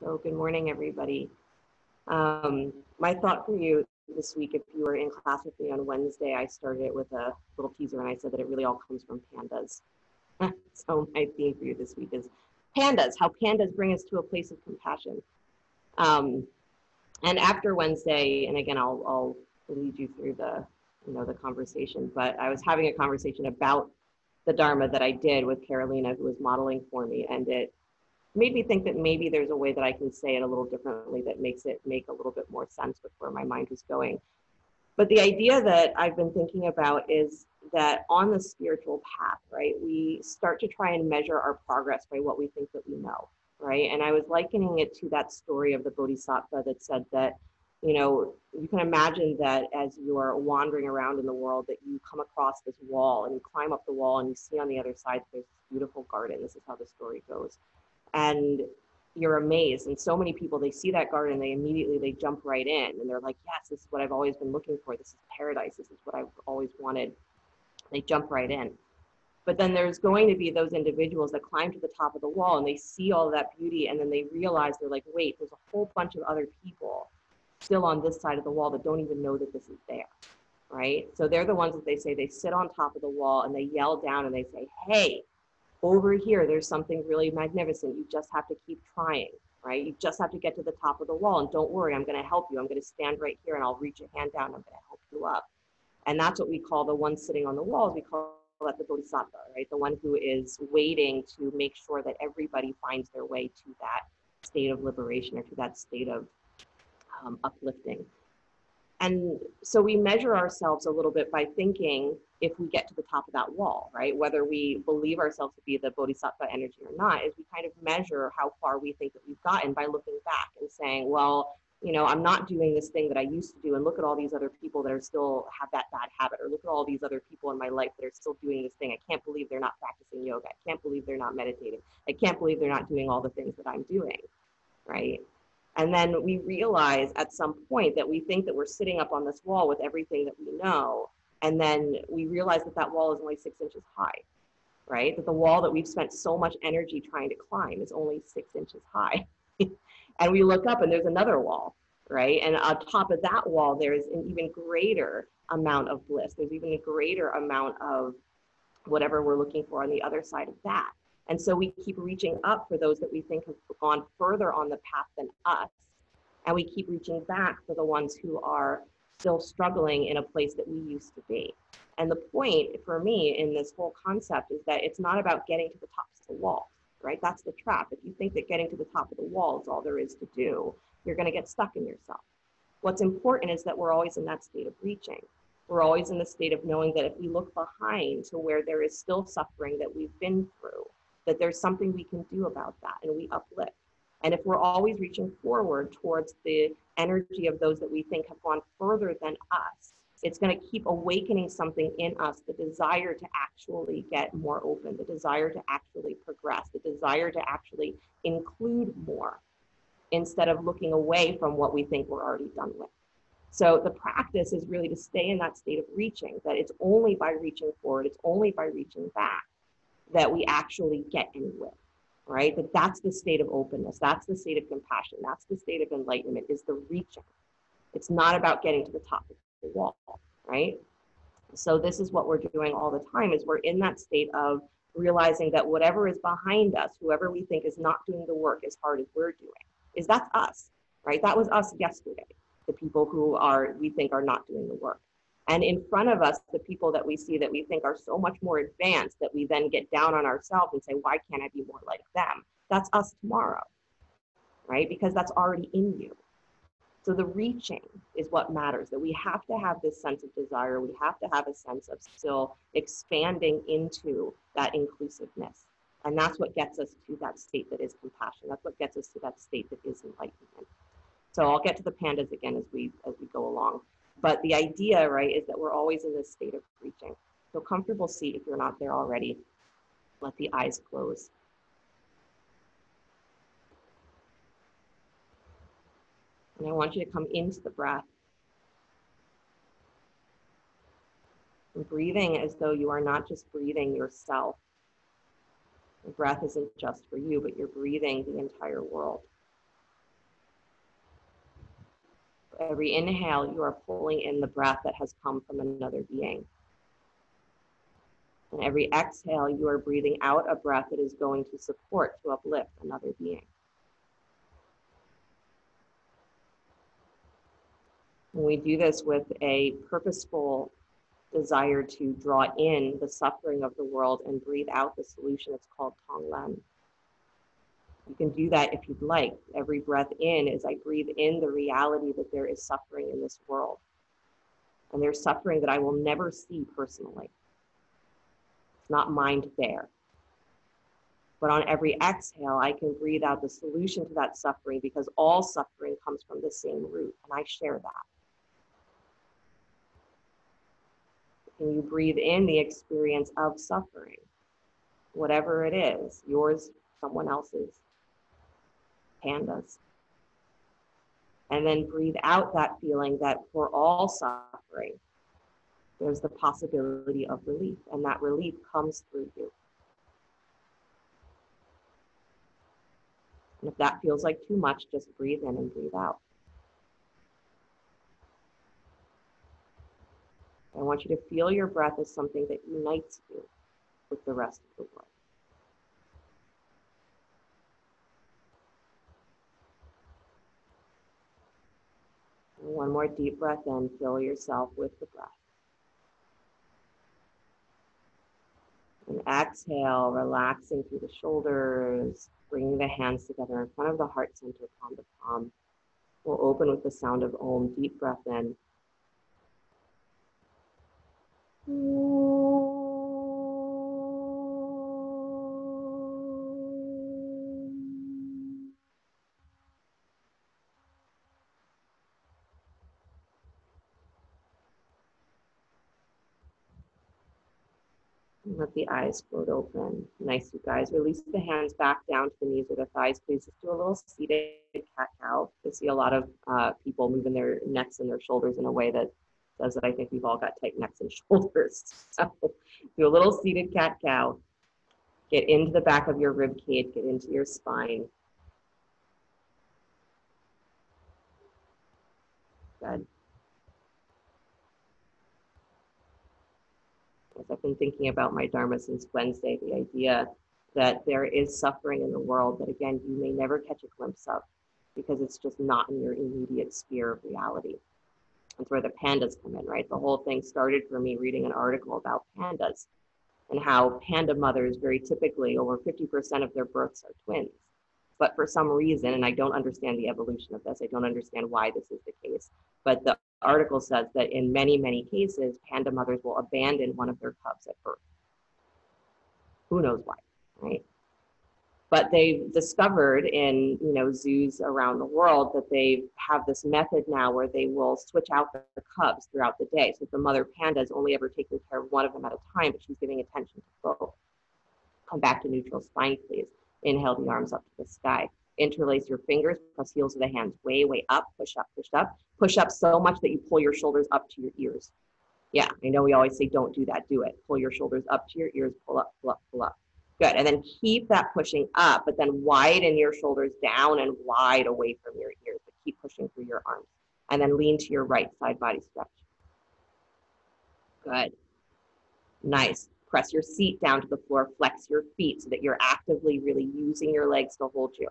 So good morning, everybody. My thought for you this week, if you were in class with me on Wednesday, I started it with a little teaser and I said that it really all comes from pandas. So my theme for you this week is pandas, how pandas bring us to a place of compassion. Um, and after Wednesday, and again, I'll lead you through the conversation, but I was having a conversation about the Dharma that I did with Carolina, who was modeling for me, and it made me think that maybe there's a way that I can say it a little differently that makes it make a little bit more sense with where my mind was going. But the idea that I've been thinking about is that on the spiritual path, right, we start to try and measure our progress by what we think that we know, right? And I was likening it to that story of the Bodhisattva that said that, you can imagine that as you are wandering around in the world, that you come across this wall and you climb up the wall and you see on the other side there's this beautiful garden. This is how the story goes, and you're amazed. And so many people, they see that garden, they jump right in and they're like, yes, this is what I've always been looking for, this is paradise, this is what I've always wanted. They jump right in. But then there's going to be those individuals that climb to the top of the wall and they see all that beauty, and then they realize, they're like, wait, there's a whole bunch of other people still on this side of the wall that don't even know that this is there, right? So they're the ones that they say, they sit on top of the wall and they yell down and they say, hey, over here, there's something really magnificent. You just have to keep trying, right? You just have to get to the top of the wall, and don't worry, I'm going to help you. I'm going to stand right here and I'll reach a hand down. I'm going to help you up. And that's what we call the one sitting on the walls. We call that the Bodhisattva, right? The one who is waiting to make sure that everybody finds their way to that state of liberation or to that state of uplifting. And so we measure ourselves a little bit by thinking, if we get to the top of that wall, right? Whether we believe ourselves to be the bodhisattva energy or not, is we kind of measure how far we think that we've gotten by looking back and saying, well, I'm not doing this thing that I used to do. And look at all these other people that are still have that bad habit, or look at all these other people in my life that are still doing this thing. I can't believe they're not practicing yoga. I can't believe they're not meditating. I can't believe they're not doing all the things that I'm doing, right? And then we realize at some point that we think that we're sitting up on this wall with everything that we know. And then we realize that that wall is only 6 inches high, right? That the wall that we've spent so much energy trying to climb is only 6 inches high. And we look up and there's another wall, right? And on top of that wall, there's an even greater amount of bliss. There's even a greater amount of whatever we're looking for on the other side of that. And so we keep reaching up for those that we think have gone further on the path than us. And we keep reaching back for the ones who are still struggling in a place that we used to be. And the point for me in this whole concept is that it's not about getting to the tops of the wall, right? That's the trap. If you think that getting to the top of the wall is all there is to do, you're going to get stuck in yourself. What's important is that we're always in that state of reaching. We're always in the state of knowing that if we look behind to where there is still suffering that we've been through, that there's something we can do about that, and we uplift. And if we're always reaching forward towards the energy of those that we think have gone further than us, it's going to keep awakening something in us, the desire to actually get more open, the desire to actually progress, the desire to actually include more, instead of looking away from what we think we're already done with. So the practice is really to stay in that state of reaching, that it's only by reaching forward, it's only by reaching back that we actually get anywhere, right? That's the state of openness. That's the state of compassion. That's the state of enlightenment, is the reaching. It's not about getting to the top of the wall, right? So this is what we're doing all the time, is we're in that state of realizing that whatever is behind us, whoever we think is not doing the work as hard as we're doing, is that's us, right? That was us yesterday, the people who we think are not doing the work. And in front of us, the people that we see that we think are so much more advanced that we then get down on ourselves and say, why can't I be more like them? That's us tomorrow, right? Because that's already in you. So the reaching is what matters, that we have to have this sense of desire. We have to have a sense of still expanding into that inclusiveness. And that's what gets us to that state that is compassion. That's what gets us to that state that is enlightenment. So I'll get to the pandas again as we go along. But the idea, right, is that we're always in this state of reaching. So comfortable seat if you're not there already. Let the eyes close. And I want you to come into the breath. And breathing as though you are not just breathing yourself. The breath isn't just for you, but you're breathing the entire world. Every inhale, you are pulling in the breath that has come from another being. And every exhale, you are breathing out a breath that is going to support, to uplift another being. And we do this with a purposeful desire to draw in the suffering of the world and breathe out the solution. It's called Tonglen. You can do that if you'd like. Every breath in is I breathe in the reality that there is suffering in this world. And there's suffering that I will never see personally. It's not mine to bear. But on every exhale, I can breathe out the solution to that suffering, because all suffering comes from the same root, and I share that. Can you breathe in the experience of suffering? Whatever it is, yours, someone else's, pandas. And then breathe out that feeling that for all suffering, there's the possibility of relief, and that relief comes through you. And if that feels like too much, just breathe in and breathe out. I want you to feel your breath as something that unites you with the rest of the world. And one more deep breath in, fill yourself with the breath. And exhale, relaxing through the shoulders, bringing the hands together in front of the heart center, palm to palm. We'll open with the sound of Om. Deep breath in. Let the eyes float open. Nice, you guys. Release the hands back down to the knees or the thighs. Please just do a little seated cat-cow. I see a lot of people moving their necks and their shoulders in a way that says that I think we've all got tight necks and shoulders. So do a little seated cat-cow. Get into the back of your rib cage. Get into your spine. Good. As I've been thinking about my Dharma since Wednesday, the idea that there is suffering in the world that, again, you may never catch a glimpse of because it's just not in your immediate sphere of reality. That's where the pandas come in, right? The whole thing started for me reading an article about pandas and how panda mothers, very typically, over 50% of their births are twins. But for some reason, and I don't understand the evolution of this, I don't understand why this is the case, but the article says that in many, many cases, panda mothers will abandon one of their cubs at birth. Who knows why, right? But they've discovered in zoos around the world that they have this method now where they will switch out the cubs throughout the day. So the mother panda is only ever taking care of one of them at a time, but she's giving attention to both. Come back to neutral spine, please. Inhale the arms up to the sky. Interlace your fingers, press heels of the hands way, way up, push up, push up. Push up so much that you pull your shoulders up to your ears. Yeah, I know we always say don't do that, do it. Pull your shoulders up to your ears, pull up, pull up, pull up. Good, and then keep that pushing up, but then widen your shoulders down and wide away from your ears, but keep pushing through your arms. And then lean to your right side body stretch. Good, nice. Press your seat down to the floor, flex your feet so that you're actively really using your legs to hold you.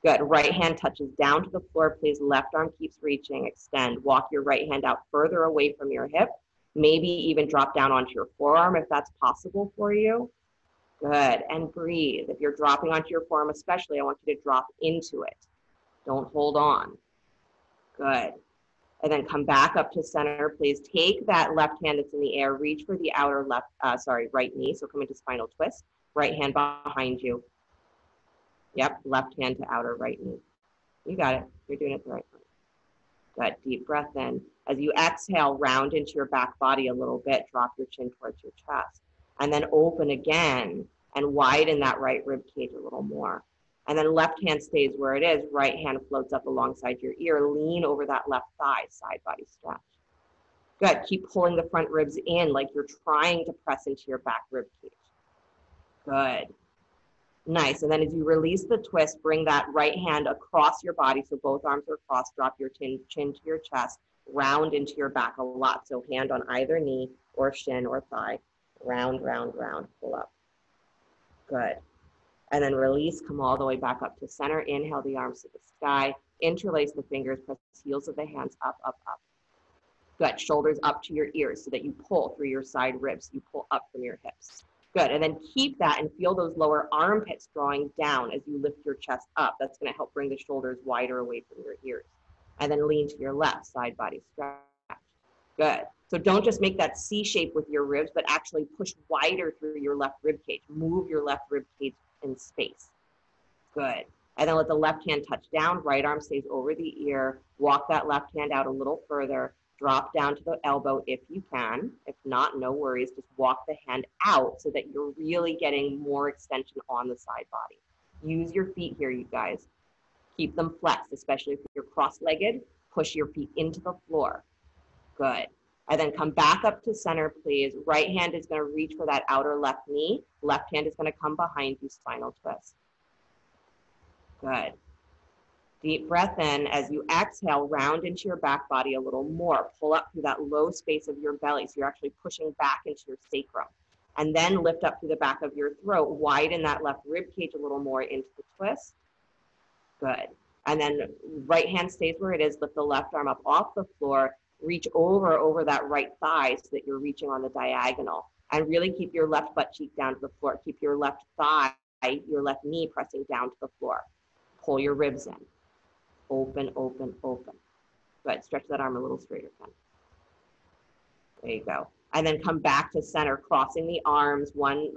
Good, right hand touches down to the floor, please. Left arm keeps reaching, extend. Walk your right hand out further away from your hip. Maybe even drop down onto your forearm if that's possible for you. Good, and breathe. If you're dropping onto your forearm especially, I want you to drop into it. Don't hold on. Good. And then come back up to center, please. Take that left hand that's in the air, reach for the outer right knee. So come into spinal twist. Right hand behind you. Yep, left hand to outer right knee. You got it. You're doing it the right way. Good, deep breath in. As you exhale, round into your back body a little bit. Drop your chin towards your chest. And then open again and widen that right rib cage a little more. And then left hand stays where it is. Right hand floats up alongside your ear. Lean over that left thigh, side body stretch. Good, keep pulling the front ribs in like you're trying to press into your back rib cage. Good. Nice. And then as you release the twist, bring that right hand across your body. So both arms are crossed. Drop your chin to your chest. Round into your back a lot. So hand on either knee or shin or thigh. Round, round, round. Pull up. Good. And then release. Come all the way back up to center. Inhale the arms to the sky. Interlace the fingers. Press the heels of the hands up, up, up. Good. Shoulders up to your ears so that you pull through your side ribs. You pull up from your hips. Good. And then keep that and feel those lower armpits drawing down as you lift your chest up. That's going to help bring the shoulders wider away from your ears. And then lean to your left, side body stretch. Good. So don't just make that C shape with your ribs, but actually push wider through your left rib cage. Move your left rib cage in space. Good. And then let the left hand touch down. Right arm stays over the ear. Walk that left hand out a little further. Drop down to the elbow if you can. If not, no worries. Just walk the hand out so that you're really getting more extension on the side body. Use your feet here, you guys. Keep them flexed, especially if you're cross-legged. Push your feet into the floor. Good. And then come back up to center, please. Right hand is going to reach for that outer left knee. Left hand is going to come behind you, spinal twist. Good. Deep breath in. As you exhale, round into your back body a little more. Pull up through that low space of your belly. So you're actually pushing back into your sacrum. And then lift up through the back of your throat. Widen that left rib cage a little more into the twist. Good. And then right hand stays where it is. Lift the left arm up off the floor. Reach over that right thigh so that you're reaching on the diagonal. And really keep your left butt cheek down to the floor. Keep your left thigh, your left knee pressing down to the floor. Pull your ribs in. Open, open, open. Good. Stretch that arm a little straighter, Ken. There you go. And then come back to center, crossing the arms, one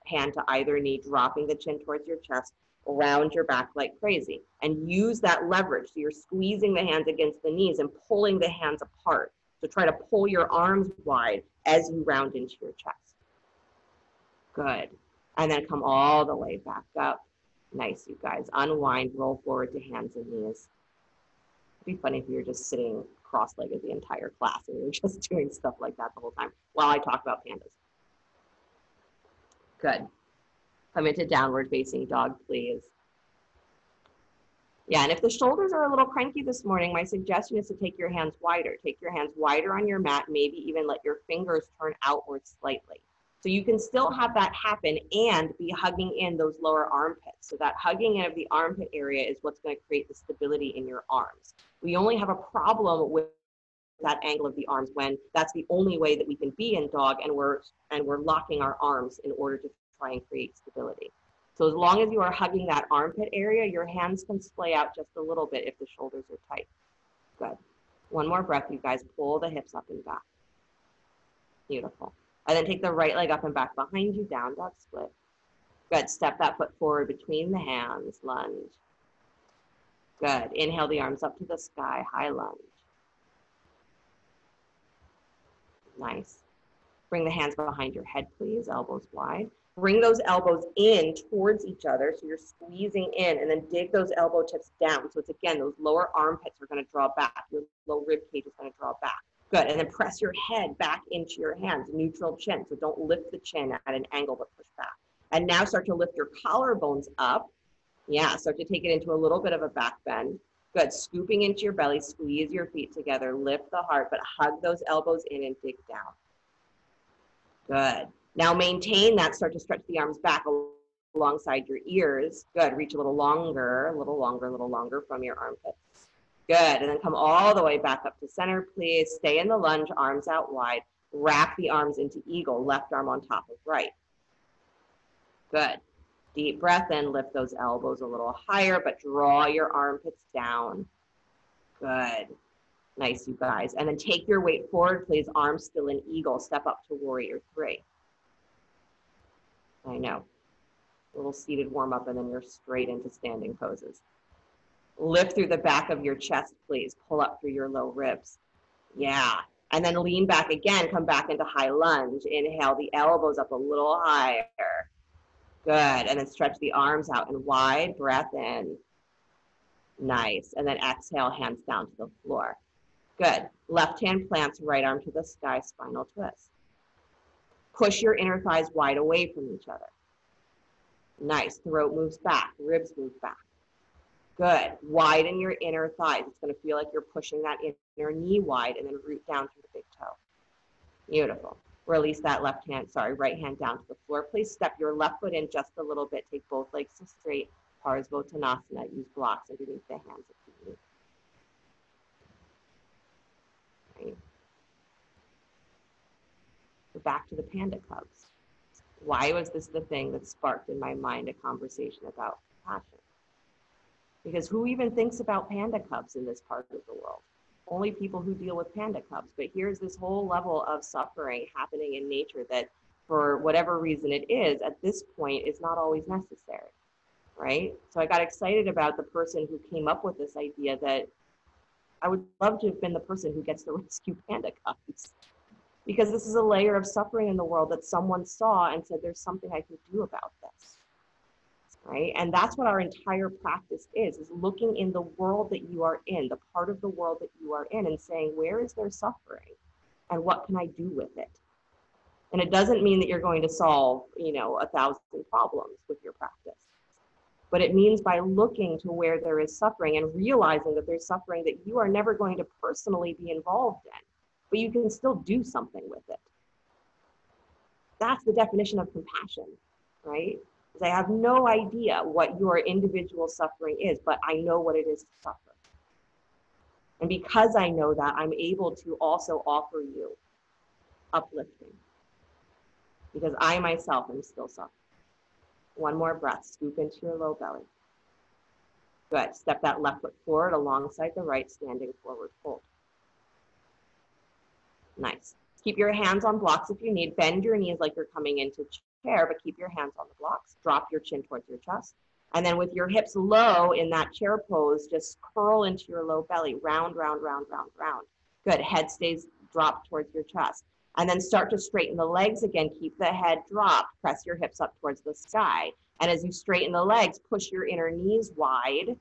hand to either knee, dropping the chin towards your chest, around your back like crazy. And use that leverage. So you're squeezing the hands against the knees and pulling the hands apart. So try to pull your arms wide as you round into your chest. Good. And then come all the way back up. Nice, you guys. Unwind, roll forward to hands and knees. It'd be funny if you were just sitting cross-legged the entire class and we were just doing stuff like that the whole time while I talk about pandas. Good. Come into downward facing dog, please. Yeah, and if the shoulders are a little cranky this morning, my suggestion is to take your hands wider. Take your hands wider on your mat, maybe even let your fingers turn outwards slightly. So you can still have that happen and be hugging in those lower armpits. So that hugging in of the armpit area is what's going to create the stability in your arms. We only have a problem with that angle of the arms when that's the only way that we can be in dog, and we're locking our arms in order to try and create stability. So as long as you are hugging that armpit area, your hands can splay out just a little bit if the shoulders are tight. Good. One more breath, you guys. Pull the hips up and back. Beautiful. And then take the right leg up and back behind you, down dog split. Good. Step that foot forward between the hands, lunge. Good. Inhale the arms up to the sky, high lunge. Nice. Bring the hands behind your head, please, elbows wide. Bring those elbows in towards each other, so you're squeezing in, and then dig those elbow tips down. So it's, again, those lower armpits are going to draw back. Your low rib cage is going to draw back. Good, and then press your head back into your hands, neutral chin. So don't lift the chin at an angle, but push back. And now start to lift your collarbones up. Yeah, start to take it into a little bit of a back bend. Good, scooping into your belly, squeeze your feet together, lift the heart, but hug those elbows in and dig down. Good. Now maintain that, start to stretch the arms back alongside your ears. Good, reach a little longer from your armpits. Good, and then come all the way back up to center, please. Stay in the lunge, arms out wide. Wrap the arms into eagle, left arm on top of right. Good. Deep breath in, lift those elbows a little higher, but draw your armpits down. Good. Nice, you guys. And then take your weight forward, please. Arms still in eagle. Step up to warrior three. I know. A little seated warm up, and then you're straight into standing poses. Lift through the back of your chest, please. Pull up through your low ribs. Yeah. And then lean back again. Come back into high lunge. Inhale the elbows up a little higher. Good. And then stretch the arms out and wide. Breath in. Nice. And then exhale, hands down to the floor. Good. Left hand plants, right arm to the sky, spinal twist. Push your inner thighs wide away from each other. Nice. Throat moves back. Ribs move back. Good. Widen your inner thighs. It's going to feel like you're pushing that inner knee wide and then root down through the big toe. Beautiful. Release that right hand down to the floor. Please step your left foot in just a little bit. Take both legs to straight. Parsvottanasana. Use blocks underneath the hands if you need. Right. So back to the panda cubs. Why was this the thing that sparked in my mind a conversation about compassion? Because who even thinks about panda cubs in this part of the world? Only people who deal with panda cubs. But here's this whole level of suffering happening in nature that, for whatever reason it is, at this point is not always necessary, right? So I got excited about the person who came up with this idea that I would love to have been the person who gets to rescue panda cubs. Because this is a layer of suffering in the world that someone saw and said, there's something I can do about this. Right? And that's what our entire practice is looking in the world that you are in, the part of the world that you are in, and saying, where is there suffering? And what can I do with it? And it doesn't mean that you're going to solve, 1,000 problems with your practice. But it means by looking to where there is suffering and realizing that there's suffering that you are never going to personally be involved in, but you can still do something with it. That's the definition of compassion, right? I have no idea what your individual suffering is, but I know what it is to suffer. And because I know that, I'm able to also offer you uplifting. Because I myself am still suffering. One more breath, scoop into your low belly. Good, step that left foot forward alongside the right, standing forward fold. Nice. Keep your hands on blocks if you need. Bend your knees like you're coming into chair, but keep your hands on the blocks. Drop your chin towards your chest. And then with your hips low in that chair pose, just curl into your low belly. Round, round, round, round, round. Good. Head stays dropped towards your chest. And then start to straighten the legs again. Keep the head dropped. Press your hips up towards the sky. And as you straighten the legs, push your inner knees wide.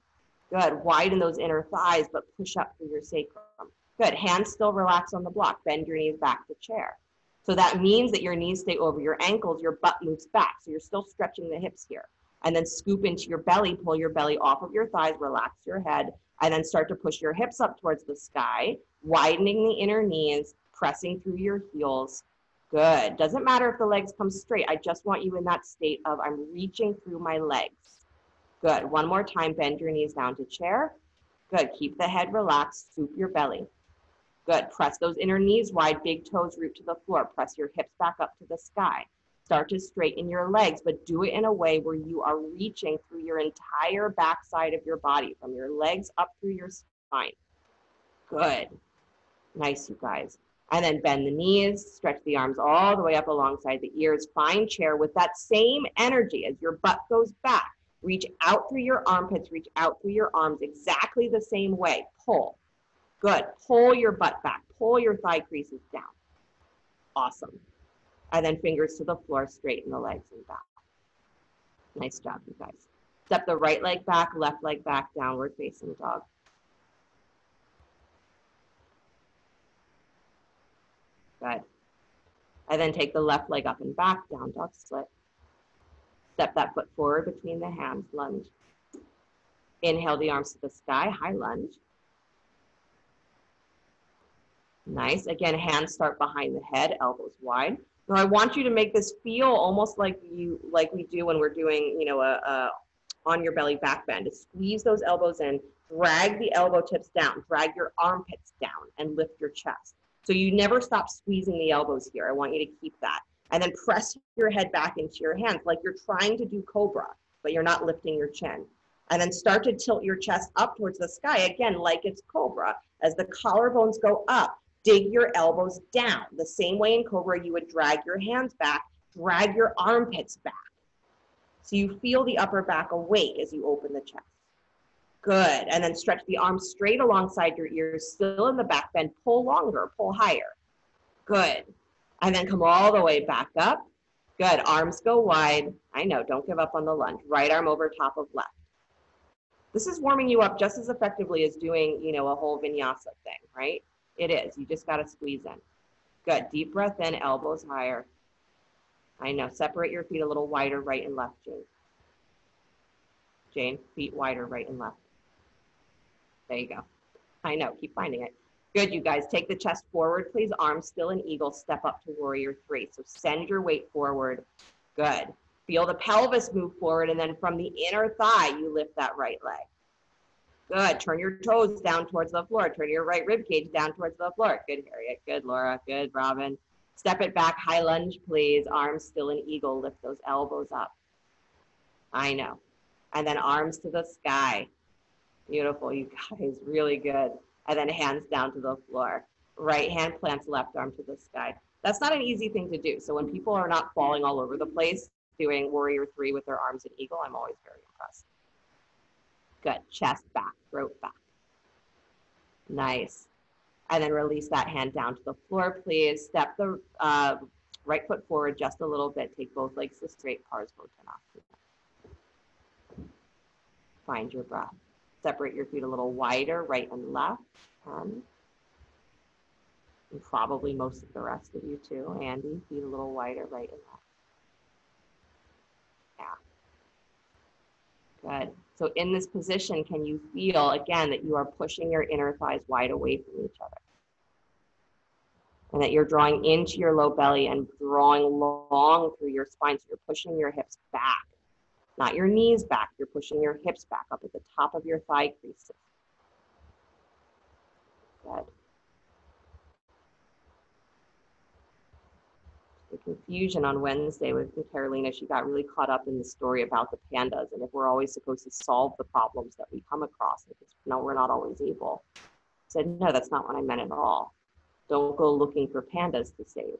Good. Widen those inner thighs, but push up through your sacrum. Good. Hands still relax on the block. Bend your knees back to chair. So that means that your knees stay over your ankles, your butt moves back. So you're still stretching the hips here. And then scoop into your belly, pull your belly off of your thighs, relax your head, and then start to push your hips up towards the sky, widening the inner knees, pressing through your heels. Good. Doesn't matter if the legs come straight. I just want you in that state of I'm reaching through my legs. Good. One more time, bend your knees down to chair. Good. Keep the head relaxed, scoop your belly. Good. Press those inner knees wide, big toes root to the floor. Press your hips back up to the sky. Start to straighten your legs, but do it in a way where you are reaching through your entire backside of your body, from your legs up through your spine. Good. Nice, you guys. And then bend the knees, stretch the arms all the way up alongside the ears. Find chair with that same energy as your butt goes back. Reach out through your armpits, reach out through your arms exactly the same way. Pull. Good. Pull your butt back. Pull your thigh creases down. Awesome. And then fingers to the floor, straighten the legs and back. Nice job, you guys. Step the right leg back, left leg back, downward facing dog. Good. And then take the left leg up and back, down dog split. Step that foot forward between the hands, lunge. Inhale the arms to the sky, high lunge. Nice. Again, hands start behind the head, elbows wide. Now I want you to make this feel almost like we do when we're doing, on your belly back bend. To squeeze those elbows in, drag the elbow tips down, drag your armpits down, and lift your chest. So you never stop squeezing the elbows here. I want you to keep that. And then press your head back into your hands like you're trying to do cobra, but you're not lifting your chin. And then start to tilt your chest up towards the sky, again, like it's cobra. As the collarbones go up, dig your elbows down. The same way in cobra, you would drag your hands back, drag your armpits back. So you feel the upper back awake as you open the chest. Good. And then stretch the arms straight alongside your ears, still in the back bend. Pull longer, pull higher. Good. And then come all the way back up. Good. Arms go wide. I know, don't give up on the lunge. Right arm over top of left. This is warming you up just as effectively as doing, a whole vinyasa thing, right? It is. You just got to squeeze in. Good. Deep breath in, elbows higher. I know. Separate your feet a little wider, right and left, Jane. Jane, feet wider, right and left. There you go. I know, keep finding it. Good, you guys. Take the chest forward, please. Arms still in eagle. Step up to warrior three. So send your weight forward. Good. Feel the pelvis move forward, and then from the inner thigh, you lift that right leg. Good. Turn your toes down towards the floor. Turn your right rib cage down towards the floor. Good, Harriet. Good, Laura. Good, Robin. Step it back. High lunge, please. Arms still in eagle. Lift those elbows up. I know. And then arms to the sky. Beautiful, you guys. Really good. And then hands down to the floor. Right hand plants left arm to the sky. That's not an easy thing to do. So when people are not falling all over the place doing warrior three with their arms in eagle, I'm always very impressed. Good. Chest back, throat back. Nice. And then release that hand down to the floor, please. Step the right foot forward just a little bit. Take both legs to straight, Parsvottanasana. Find your breath. Separate your feet a little wider, right and left. And probably most of the rest of you too. Andy, feet a little wider, right and left. Yeah. Good. So in this position, can you feel, again, that you are pushing your inner thighs wide away from each other? And that you're drawing into your low belly and drawing long through your spine. So you're pushing your hips back. Not your knees back, you're pushing your hips back up at the top of your thigh creases. Good. The confusion on Wednesday with Carolina, she got really caught up in the story about the pandas and if we're always supposed to solve the problems that we come across. No, we're not always able. I said, no, that's not what I meant at all. Don't go looking for pandas to save.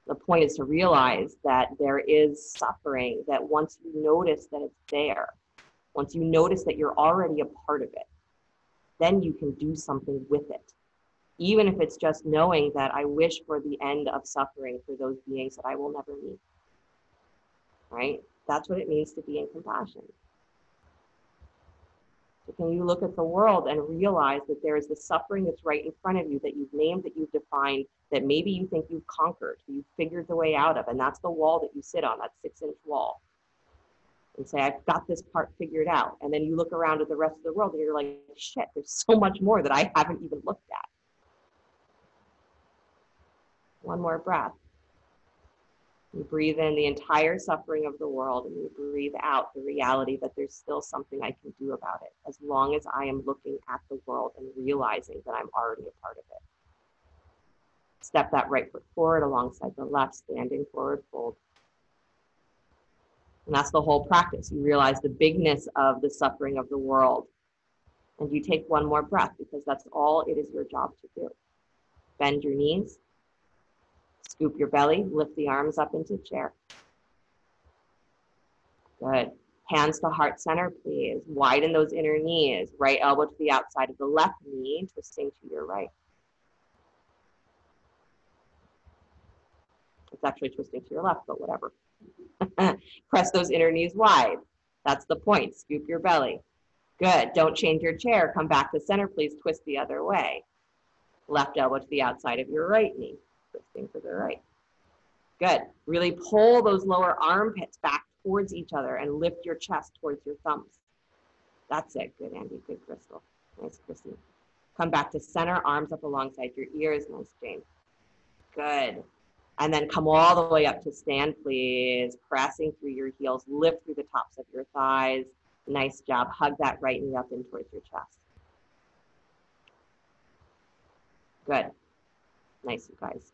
The point is to realize that there is suffering, that once you notice that it's there, once you notice that you're already a part of it, then you can do something with it. Even if it's just knowing that I wish for the end of suffering for those beings that I will never meet, right? That's what it means to be in compassion. So can you look at the world and realize that there is the suffering that's right in front of you that you've named, that you've defined, that maybe you think you've conquered, you've figured the way out of, and that's the wall that you sit on, that 6-inch wall. And say, I've got this part figured out. And then you look around at the rest of the world and you're like, shit, there's so much more that I haven't even looked at. One more breath. You breathe in the entire suffering of the world and you breathe out the reality that there's still something I can do about it as long as I am looking at the world and realizing that I'm already a part of it. Step that right foot forward alongside the left, standing forward fold. And that's the whole practice. You realize the bigness of the suffering of the world. And you take one more breath because that's all it is your job to do. Bend your knees. Scoop your belly, lift the arms up into chair. Good. Hands to heart center, please. Widen those inner knees. Right elbow to the outside of the left knee, twisting to your right. It's actually twisting to your left, but whatever. Press those inner knees wide. That's the point. Scoop your belly. Good. Don't change your chair. Come back to center, please. Twist the other way. Left elbow to the outside of your right knee. Twisting to the right. Good. Really pull those lower armpits back towards each other and lift your chest towards your thumbs. That's it. Good, Andy. Good, Crystal. Nice, Chrissy. Come back to center, arms up alongside your ears. Nice, Jane. Good. And then come all the way up to stand, please. Pressing through your heels. Lift through the tops of your thighs. Nice job. Hug that right knee up in towards your chest. Good. Nice, you guys.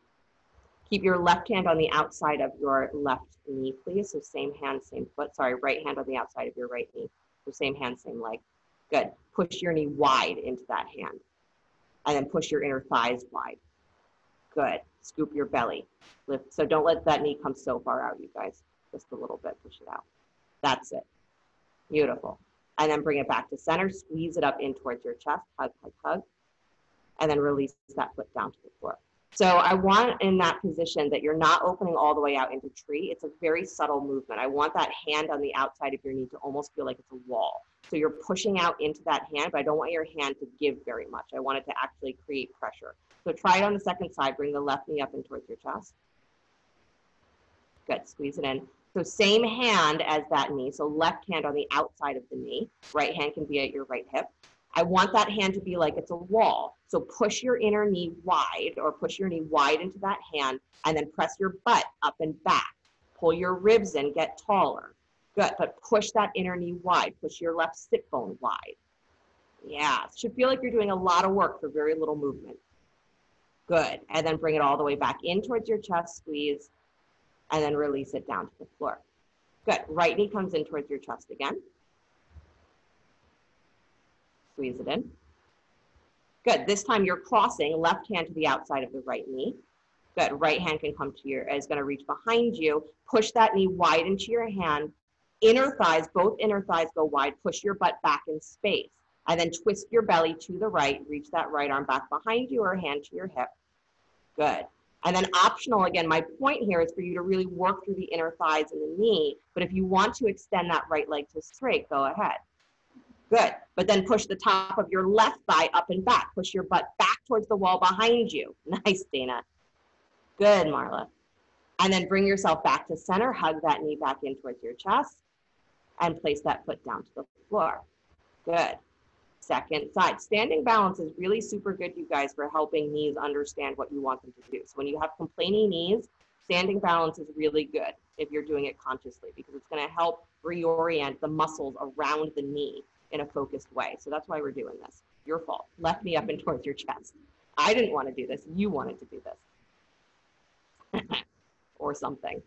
Keep your left hand on the outside of your left knee, please. So same hand, same foot. Sorry, right hand on the outside of your right knee. So same hand, same leg. Good. Push your knee wide into that hand. And then push your inner thighs wide. Good. Scoop your belly. Lift. So don't let that knee come so far out, you guys. Just a little bit. Push it out. That's it. Beautiful. And then bring it back to center. Squeeze it up in towards your chest. Hug, hug, hug. And then release that foot down to the floor. So I want in that position that you're not opening all the way out into tree. It's a very subtle movement. I want that hand on the outside of your knee to almost feel like it's a wall. So you're pushing out into that hand, but I don't want your hand to give very much. I want it to actually create pressure. So try it on the second side. Bring the left knee up in towards your chest. Good. Squeeze it in. So same hand as that knee. So left hand on the outside of the knee. Right hand can be at your right hip. I want that hand to be like it's a wall. So push your inner knee wide, or push your knee wide into that hand, and then press your butt up and back. Pull your ribs in, get taller. Good, but push that inner knee wide. Push your left sit bone wide. Yeah, it should feel like you're doing a lot of work for very little movement. Good, and then bring it all the way back in towards your chest, squeeze, and then release it down to the floor. Good, right knee comes in towards your chest again. Squeeze it in. Good, this time you're crossing left hand to the outside of the right knee. Good, right hand can come to your, is gonna reach behind you. Push that knee wide into your hand. Inner thighs, both inner thighs go wide. Push your butt back in space. And then twist your belly to the right. Reach that right arm back behind you or hand to your hip. Good. And then optional, again, my point here is for you to really work through the inner thighs and the knee. But if you want to extend that right leg to straight, go ahead. Good. But then push the top of your left thigh up and back. Push your butt back towards the wall behind you. Nice, Dana. Good, Marla. And then bring yourself back to center. Hug that knee back in towards your chest. And place that foot down to the floor. Good. Second side. Standing balance is really super good, you guys, for helping knees understand what you want them to do. So when you have complaining knees, standing balance is really good if you're doing it consciously, because it's going to help reorient the muscles around the knee in a focused way. So that's why we're doing this. Your fault. Left knee up and towards your chest. I didn't want to do this. You wanted to do this. Or something.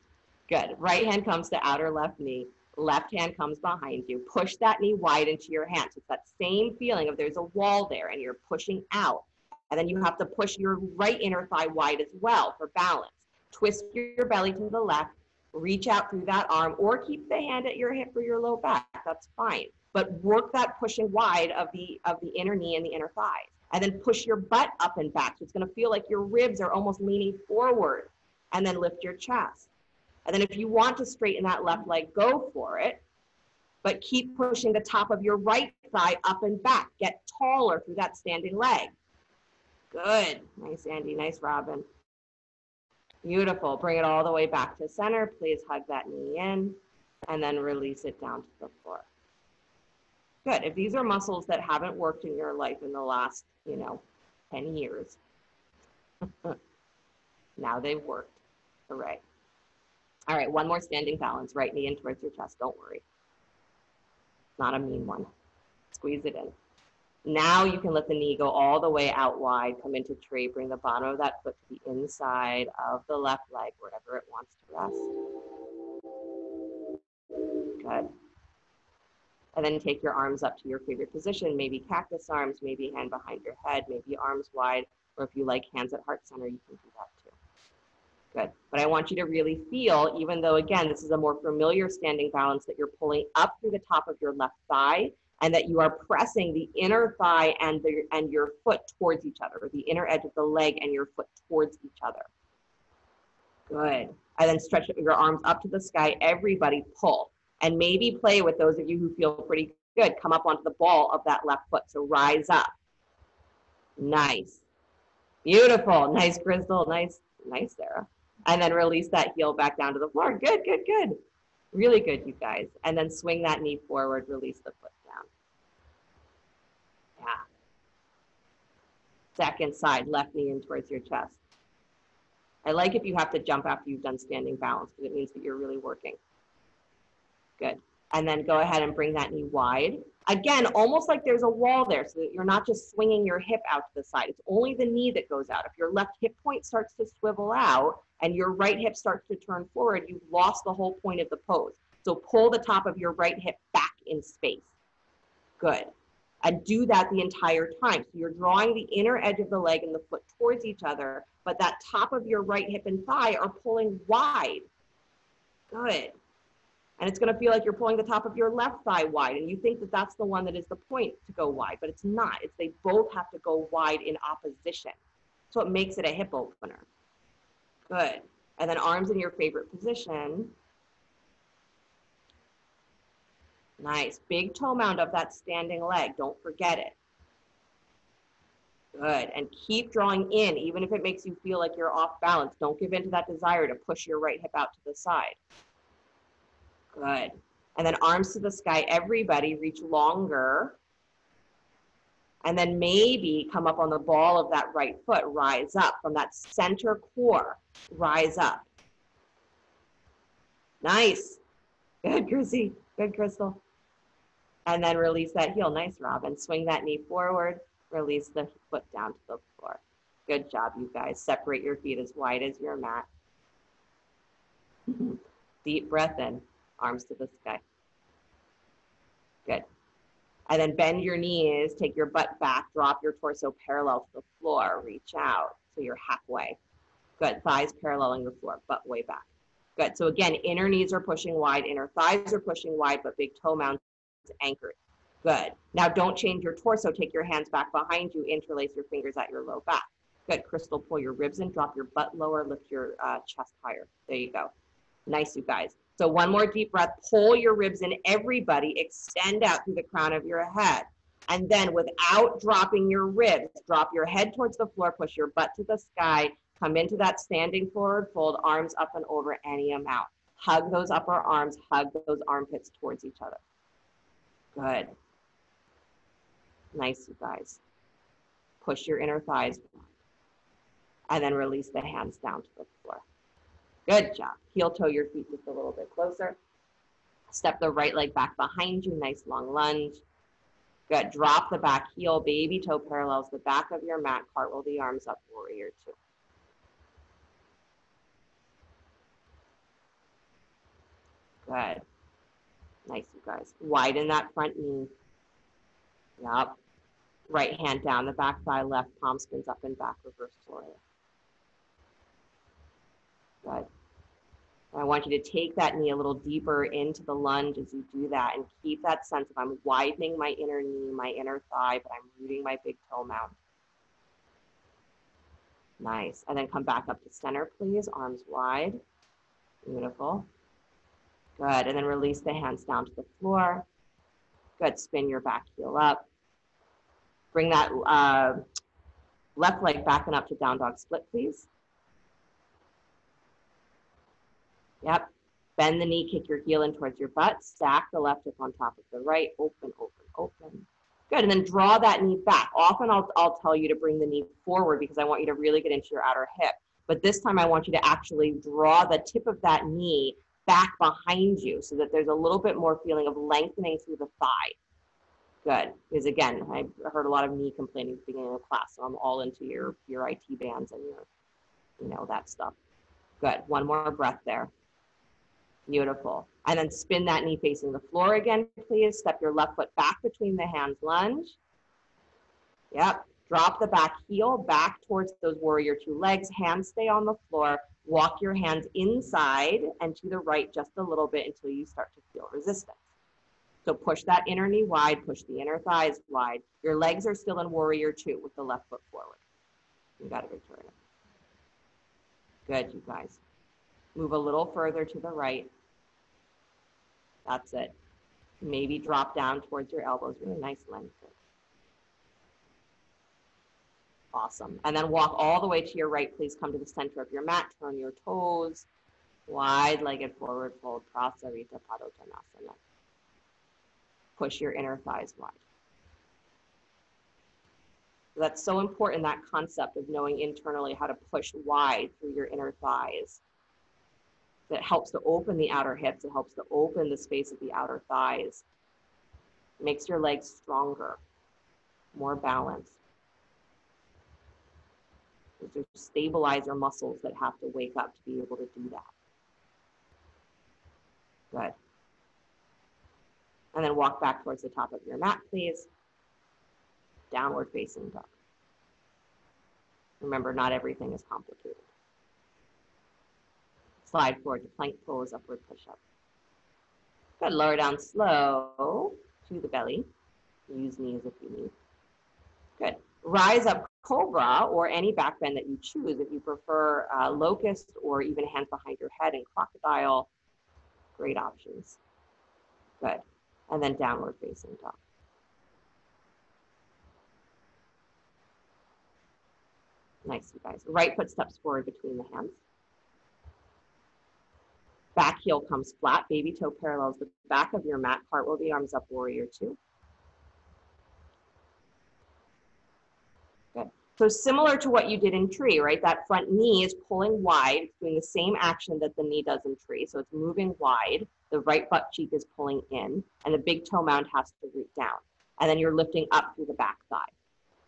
Good. Right hand comes to outer left knee. Left hand comes behind you. Push that knee wide into your hand. So it's that same feeling of there's a wall there and you're pushing out. And then you have to push your right inner thigh wide as well for balance. Twist your belly to the left. Reach out through that arm, or keep the hand at your hip or your low back. That's fine. But work that pushing wide of the inner knee and the inner thigh. And then push your butt up and back. So it's going to feel like your ribs are almost leaning forward. And then lift your chest. And then if you want to straighten that left leg, go for it. But keep pushing the top of your right thigh up and back. Get taller through that standing leg. Good. Nice, Andy. Nice, Robin. Beautiful. Bring it all the way back to center. Please hug that knee in. And then release it down to the floor. Good. If these are muscles that haven't worked in your life in the last, 10 years, now they've worked. Hooray. All right, one more standing balance. Right knee in towards your chest. Don't worry. Not a mean one. Squeeze it in. Now you can let the knee go all the way out wide, come into tree, bring the bottom of that foot to the inside of the left leg, wherever it wants to rest. Good. And then take your arms up to your favorite position, maybe cactus arms, maybe hand behind your head, maybe arms wide, or if you like hands at heart center, you can do that too. Good. But I want you to really feel, even though, again, this is a more familiar standing balance, that you're pulling up through the top of your left thigh and that you are pressing the inner thigh and your foot towards each other, or the inner edge of the leg and your foot towards each other. Good. And then stretch your arms up to the sky. Everybody pull. And maybe play with those of you who feel pretty good. Come up onto the ball of that left foot. So rise up. Nice. Beautiful. Nice, Crystal. Nice, Sarah. And then release that heel back down to the floor. Good, good, good. Really good, you guys. And then swing that knee forward, release the foot down. Yeah. Second side, left knee in towards your chest. I like if you have to jump after you've done standing balance, because it means that you're really working. Good. And then go ahead and bring that knee wide. Again, almost like there's a wall there, so that you're not just swinging your hip out to the side. It's only the knee that goes out. If your left hip point starts to swivel out and your right hip starts to turn forward, you've lost the whole point of the pose. So pull the top of your right hip back in space. Good. And do that the entire time. So you're drawing the inner edge of the leg and the foot towards each other, but that top of your right hip and thigh are pulling wide. Good. And it's going to feel like you're pulling the top of your left thigh wide, and you think that that's the one that is the point to go wide, but it's not. It's they both have to go wide in opposition. So it makes it a hip opener. Good. And then arms in your favorite position. Nice. Big toe mound of that standing leg. Don't forget it. Good. And keep drawing in, even if it makes you feel like you're off balance. Don't give in to that desire to push your right hip out to the side. Good. And then arms to the sky. Everybody reach longer. And then maybe come up on the ball of that right foot. Rise up from that center core. Rise up. Nice. Good, Chrissy. Good, Crystal. And then release that heel. Nice, Robin. Swing that knee forward. Release the foot down to the floor. Good job, you guys. Separate your feet as wide as your mat. Deep breath in. Arms to the sky. Good. And then bend your knees. Take your butt back. Drop your torso parallel to the floor. Reach out so you're halfway. Good. Thighs paralleling the floor. Butt way back. Good. So again, inner knees are pushing wide, inner thighs are pushing wide, but big toe mounds anchored. Good. Now don't change your torso. Take your hands back behind you. Interlace your fingers at your low back. Good. Crystal, pull your ribs in. Drop your butt lower. Lift your chest higher. There you go. Nice, you guys. So one more deep breath. Pull your ribs in. Everybody extend out through the crown of your head. And then without dropping your ribs, drop your head towards the floor. Push your butt to the sky. Come into that standing forward fold, arms up and over any amount. Hug those upper arms, hug those armpits towards each other. Good. Nice, you guys. Push your inner thighs. And then release the hands down to the floor. Good job. Heel toe your feet just a little bit closer. Step the right leg back behind you. Nice long lunge. Good. Drop the back heel. Baby toe parallels the back of your mat. Cartwheel the arms up. Warrior two. Good. Nice, you guys. Widen that front knee. Yup. Right hand down the back thigh, left palm spins up and back, reverse warrior. Good. I want you to take that knee a little deeper into the lunge as you do that and keep that sense of I'm widening my inner knee, my inner thigh, but I'm rooting my big toe mound. Nice. And then come back up to center, please. Arms wide. Beautiful. Good. And then release the hands down to the floor. Good. Spin your back heel up. Bring that left leg back and up to down dog split, please. Yep. Bend the knee, kick your heel in towards your butt. Stack the left hip on top of the right. Open, open, open. Good. And then draw that knee back. Often I'll tell you to bring the knee forward because I want you to really get into your outer hip. But this time I want you to actually draw the tip of that knee back behind you so that there's a little bit more feeling of lengthening through the thigh. Good. Because again, I heard a lot of knee complaining at the beginning of class, so I'm all into your IT bands and your, that stuff. Good. One more breath there. Beautiful. And then spin that knee facing the floor again, please. Step your left foot back between the hands, lunge. Yep. Drop the back heel back towards those warrior two legs. Hands stay on the floor. Walk your hands inside and to the right just a little bit until you start to feel resistance. So push that inner knee wide, push the inner thighs wide. Your legs are still in warrior two with the left foot forward. You got it, Victoria. Good, you guys. Move a little further to the right. That's it. Maybe drop down towards your elbows. Really nice length. Awesome. And then walk all the way to your right. Please come to the center of your mat. Turn your toes. Wide-legged forward fold. Prasarita Padottanasana. Push your inner thighs wide. That's so important, that concept of knowing internally how to push wide through your inner thighs. That helps to open the outer hips. It helps to open the space of the outer thighs. It makes your legs stronger, more balanced. Those are stabilizer muscles that have to wake up to be able to do that. Good. And then walk back towards the top of your mat, please. Downward facing dog. Remember, not everything is complicated. Slide forward to plank pose, upward push-up. Good, lower down slow to the belly. Use knees if you need. Good. Rise up cobra or any back bend that you choose. If you prefer locust or even hands behind your head and crocodile, great options. Good. And then downward facing dog. Nice, you guys. Right foot steps forward between the hands. Back heel comes flat, baby toe parallels the back of your mat, cartwheel the arms up, warrior two. Good. So similar to what you did in tree, right? That front knee is pulling wide, doing the same action that the knee does in tree. So it's moving wide, the right butt cheek is pulling in, and the big toe mound has to root down. And then you're lifting up through the back thigh.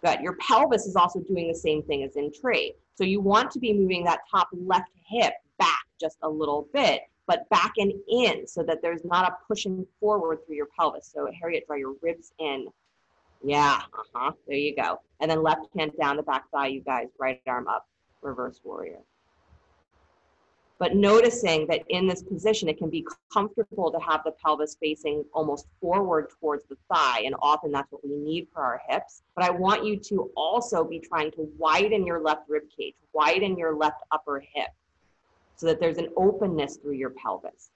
Good. Your pelvis is also doing the same thing as in tree. So you want to be moving that top left hip back just a little bit, but back and in so that there's not a pushing forward through your pelvis. So Harriet, draw your ribs in. Yeah, there you go. And then left hand down the back thigh, you guys, right arm up, reverse warrior. But noticing that in this position, it can be comfortable to have the pelvis facing almost forward towards the thigh. And often that's what we need for our hips. But I want you to also be trying to widen your left rib cage, widen your left upper hip so that there's an openness through your pelvis.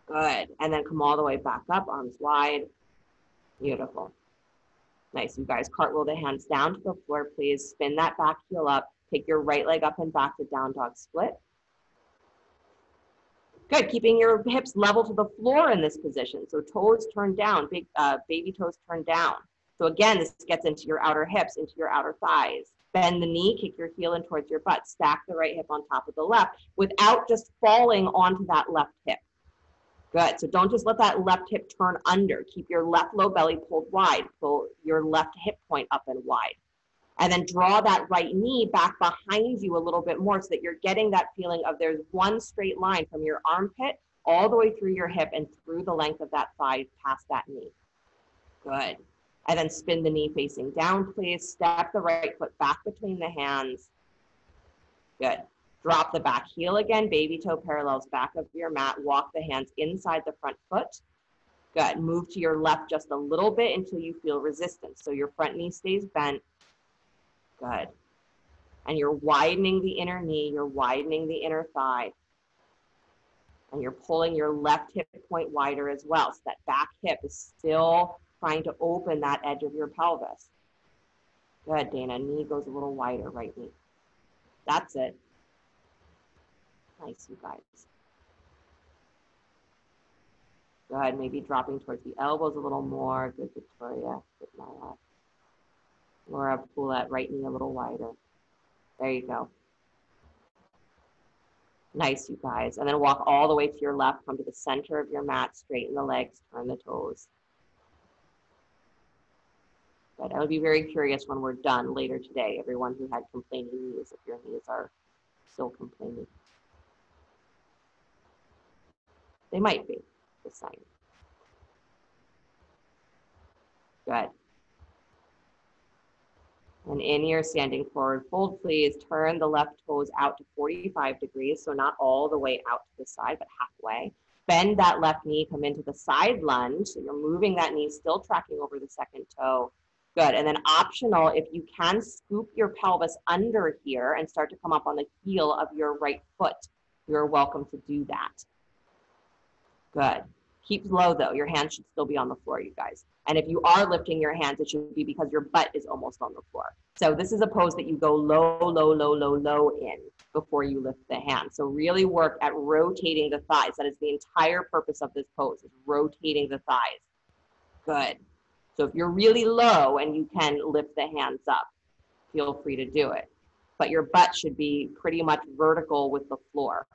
Good. And then come all the way back up, arms wide. Beautiful. Nice, you guys. Cartwheel the hands down to the floor, please. Spin that back heel up. Take your right leg up and back to down dog split. Good, keeping your hips level to the floor in this position. So toes turned down, big baby toes turned down. So again, this gets into your outer hips, into your outer thighs. Bend the knee, kick your heel in towards your butt. Stack the right hip on top of the left without just falling onto that left hip. Good, so don't just let that left hip turn under. Keep your left low belly pulled wide. Pull your left hip point up and wide. And then draw that right knee back behind you a little bit more so that you're getting that feeling of there's one straight line from your armpit all the way through your hip and through the length of that thigh past that knee. Good. And then spin the knee facing down, please. Step the right foot back between the hands. Good. Drop the back heel again. Baby toe parallels back of your mat. Walk the hands inside the front foot. Good. Move to your left just a little bit until you feel resistance. So your front knee stays bent. Good. And you're widening the inner knee, you're widening the inner thigh. And you're pulling your left hip point wider as well. So that back hip is still trying to open that edge of your pelvis. Good, Dana. Knee goes a little wider, right knee. That's it. Nice, you guys. Good. Maybe dropping towards the elbows a little more. Good, Victoria. Good, Maya. Laura, pull that right knee a little wider. There you go. Nice, you guys. And then walk all the way to your left, come to the center of your mat, straighten the legs, turn the toes. Good. I would be very curious when we're done later today, everyone who had complaining knees, if your knees are still complaining. They might be, just saying. Good. And in your standing forward fold, please turn the left toes out to 45 degrees. So not all the way out to the side, but halfway. Bend that left knee, come into the side lunge. So you're moving that knee, still tracking over the second toe. Good. And then optional, if you can scoop your pelvis under here and start to come up on the heel of your right foot, you're welcome to do that. Good. Keep low though. Your hands should still be on the floor, you guys. And if you are lifting your hands, it should be because your butt is almost on the floor. So this is a pose that you go low, low, low, low, low in before you lift the hands. So really work at rotating the thighs. That is the entire purpose of this pose, is rotating the thighs. Good. So if you're really low and you can lift the hands up, feel free to do it. But your butt should be pretty much vertical with the floor.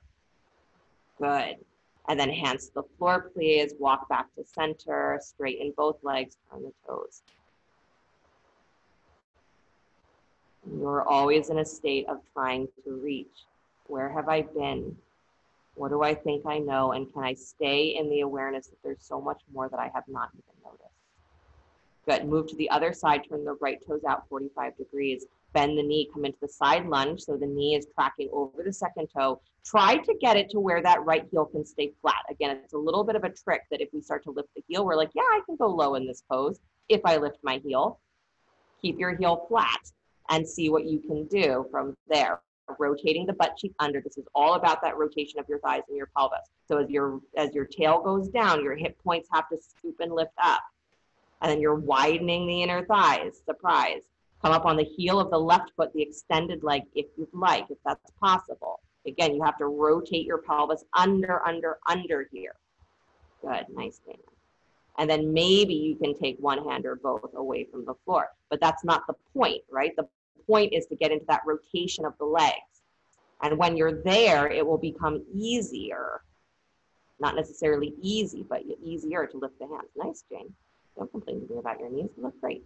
Good. And then hands to the floor, please. Walk back to center, straighten both legs, turn the toes. You're always in a state of trying to reach. Where have I been? What do I think I know? And can I stay in the awareness that there's so much more that I have not even noticed? Good. Move to the other side, turn the right toes out 45 degrees. Bend the knee, come into the side lunge so the knee is tracking over the second toe. Try to get it to where that right heel can stay flat. Again, it's a little bit of a trick that if we start to lift the heel, we're like, yeah, I can go low in this pose if I lift my heel. Keep your heel flat and see what you can do from there. Rotating the butt cheek under. This is all about that rotation of your thighs and your pelvis. So as your tail goes down, your hip points have to scoop and lift up. And then you're widening the inner thighs. Surprise. Come up on the heel of the left foot, the extended leg, if you'd like, if that's possible. Again, you have to rotate your pelvis under here. Good, nice, Dana. And then maybe you can take one hand or both away from the floor, but that's not the point, right? The point is to get into that rotation of the legs. And when you're there, it will become easier, not necessarily easy, but easier to lift the hands. Nice, Jane. Don't complain to me about your knees, they look great.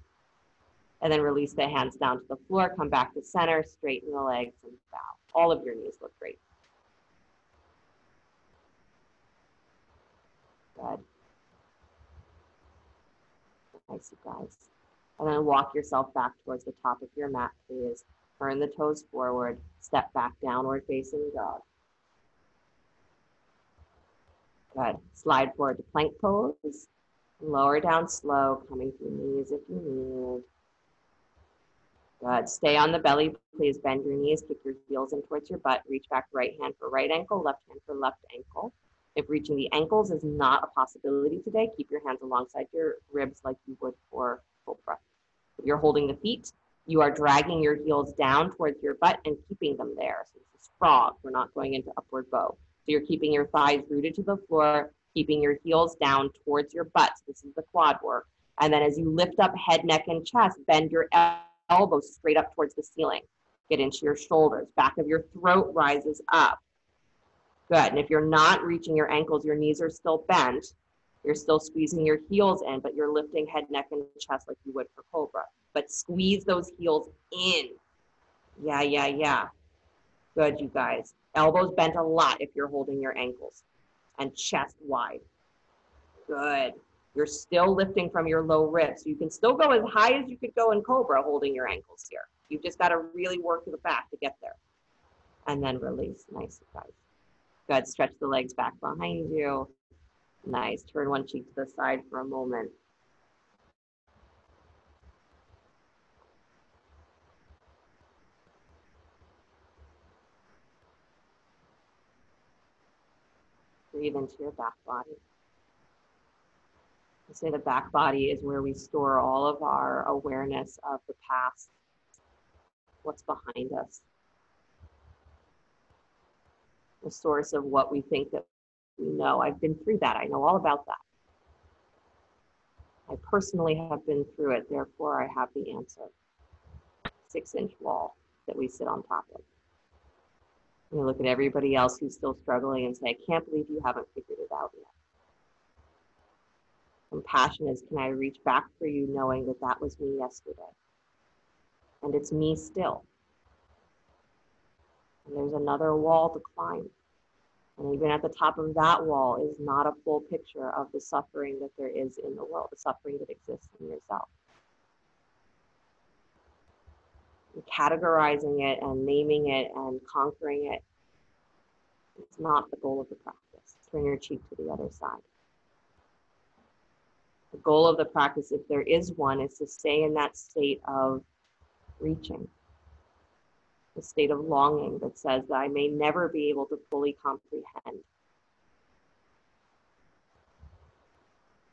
And then release the hands down to the floor, come back to center, straighten the legs and bow. All of your knees look great. Good. Nice, you guys. And then walk yourself back towards the top of your mat, please. Turn the toes forward, step back, downward facing dog. Good. Slide forward to plank pose. Lower down slow, coming through knees if you need. Good. Stay on the belly, please. Bend your knees, kick your heels in towards your butt. Reach back, right hand for right ankle, left hand for left ankle. If reaching the ankles is not a possibility today, keep your hands alongside your ribs like you would for cobra. If you're holding the feet, you are dragging your heels down towards your butt and keeping them there. So this is frog. We're not going into upward bow. So you're keeping your thighs rooted to the floor, keeping your heels down towards your butt. So this is the quad work. And then as you lift up head, neck, and chest, bend your elbows straight up towards the ceiling. Get into your shoulders. Back of your throat rises up. Good. And if you're not reaching your ankles, your knees are still bent. You're still squeezing your heels in, but you're lifting head, neck, and chest like you would for cobra. But squeeze those heels in. Yeah. Good, you guys. Elbows bent a lot if you're holding your ankles. And chest wide. Good. You're still lifting from your low ribs. So you can still go as high as you could go in cobra holding your ankles here. You've just got to really work to the back to get there. And then release. Nice, you guys. Good. Stretch the legs back behind you. Nice. Turn one cheek to the side for a moment. Breathe into your back body. I say the back body is where we store all of our awareness of the past, what's behind us, the source of what we think that we know. I've been through that. I know all about that. I personally have been through it, therefore I have the answer. 6-inch wall that we sit on top of. And you look at everybody else who's still struggling and say, I can't believe you haven't figured it out yet. Compassion is, can I reach back for you knowing that that was me yesterday? And it's me still. And there's another wall to climb. And even at the top of that wall is not a full picture of the suffering that there is in the world, the suffering that exists in yourself. And categorizing it and naming it and conquering it is not the goal of the practice. Turn your cheek to the other side. The goal of the practice, if there is one, is to stay in that state of reaching, the state of longing that says that I may never be able to fully comprehend.